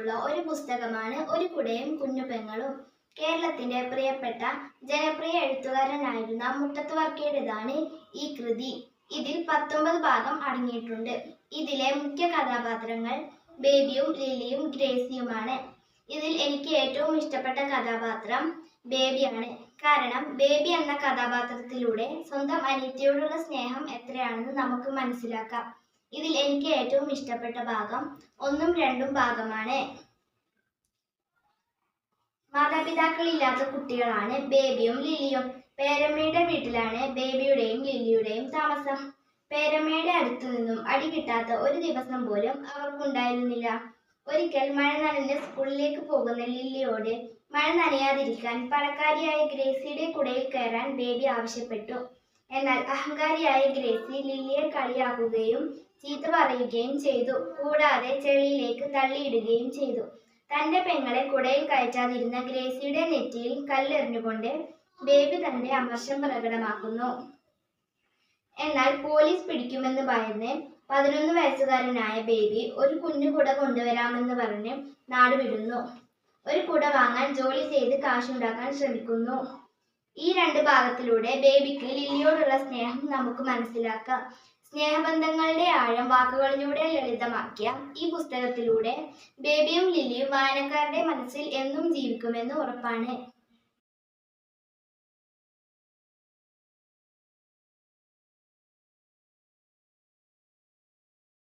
നിന്നുള്ള ഒരു പുസ്തകമാണ് ഒരു കുടയും കുഞ്ഞുപെങ്ങളും. കേരളത്തിന്റെ പ്രിയപ്പെട്ട ജനപ്രിയ എഴുത്തുകാരനായിരുന്ന മുട്ടത്ത് വർക്കിയുടേതാണ് ഈ കൃതി. ഇതിൽ 19 ഭാഗം അടങ്ങിയിട്ടുണ്ട്. ഇതിലെ മുഖ്യ കഥാപാത്രങ്ങൾ ബേബിയും ലില്ലിയും ഗ്രേസിയുമാണ്. ഇതിൽ എനിക്ക് ഏറ്റവും ഇഷ്ടപ്പെട്ട കഥാപാത്രം ബേബിയാണ്. കാരണം ബേബി എന്ന കഥാപാത്രത്തിലൂടെ സ്വന്തം അനിയത്തിയോടുള്ള സ്നേഹം എത്രയാണെന്ന് നമുക്ക് മനസ്സിലാക്കാം. ഇതിൽ എനിക്ക് ഏറ്റവും ഇഷ്ടപ്പെട്ട ഭാഗം 1ഉം 2ഉം ഭാഗമാണ്. മാതാപിതാക്കളില്ലാത്ത കുട്ടികളാണ് ബേബിയും ലില്ലിയും. പേരമ്മയുടെ വീട്ടിലാണ് ബേബിയുടെയും ലില്ലിയുടെയും താമസം. പേരമ്മയുടെ അടുത്തു നിന്നും അടി കിട്ടാത്ത ഒരു ദിവസം പോലും അവർക്കുണ്ടായിരുന്നില്ല. ഒരിക്കൽ മഴ നനഞ്ഞ് സ്കൂളിലേക്ക് പോകുന്ന ലില്ലിയോട് മഴ നനയാതിരിക്കാൻ പണക്കാരിയായ ഗ്രേസിയുടെ കുടയിൽ കയറാൻ ബേബി ആവശ്യപ്പെട്ടു. എന്നാൽ അഹങ്കാരിയായ ഗ്രേസി ലില്ലിയെ കളിയാക്കുകയും ചീത്ത പറയുകയും ചെയ്തു. കൂടാതെ ചെളിയിലേക്ക് തള്ളിയിടുകയും ചെയ്തു. തന്റെ പെങ്ങളെ കുടയിൽ കയറ്റാതിരുന്ന ഗ്രേസിയുടെ നെറ്റിയിൽ കല്ലെറിഞ്ഞുകൊണ്ട് ബേബി തന്റെ അമർഷം പ്രകടമാക്കുന്നു. എന്നാൽ പോലീസ് പിടിക്കുമെന്ന് ഭയന്ന് 11 വയസ്സുകാരനായ ബേബി ഒരു കുഞ്ഞു കുട കൊണ്ടുവരാമെന്ന് പറഞ്ഞ് നാടുവിടുന്നു. ഒരു കുട വാങ്ങാൻ ജോലി ചെയ്ത് കാശുണ്ടാക്കാൻ ശ്രമിക്കുന്നു. ഈ 2 ഭാഗത്തിലൂടെ ബേബിക്ക് ലില്ലിയോടുള്ള സ്നേഹം നമുക്ക് മനസ്സിലാക്കാം. സ്നേഹബന്ധങ്ങളുടെ ആഴം വാക്കുകളിലൂടെ ലളിതമാക്കിയ ഈ പുസ്തകത്തിലൂടെ ബേബിയും ലില്ലിയും വായനക്കാരുടെ മനസ്സിൽ എന്നും ജീവിക്കുമെന്ന് ഉറപ്പാണ്.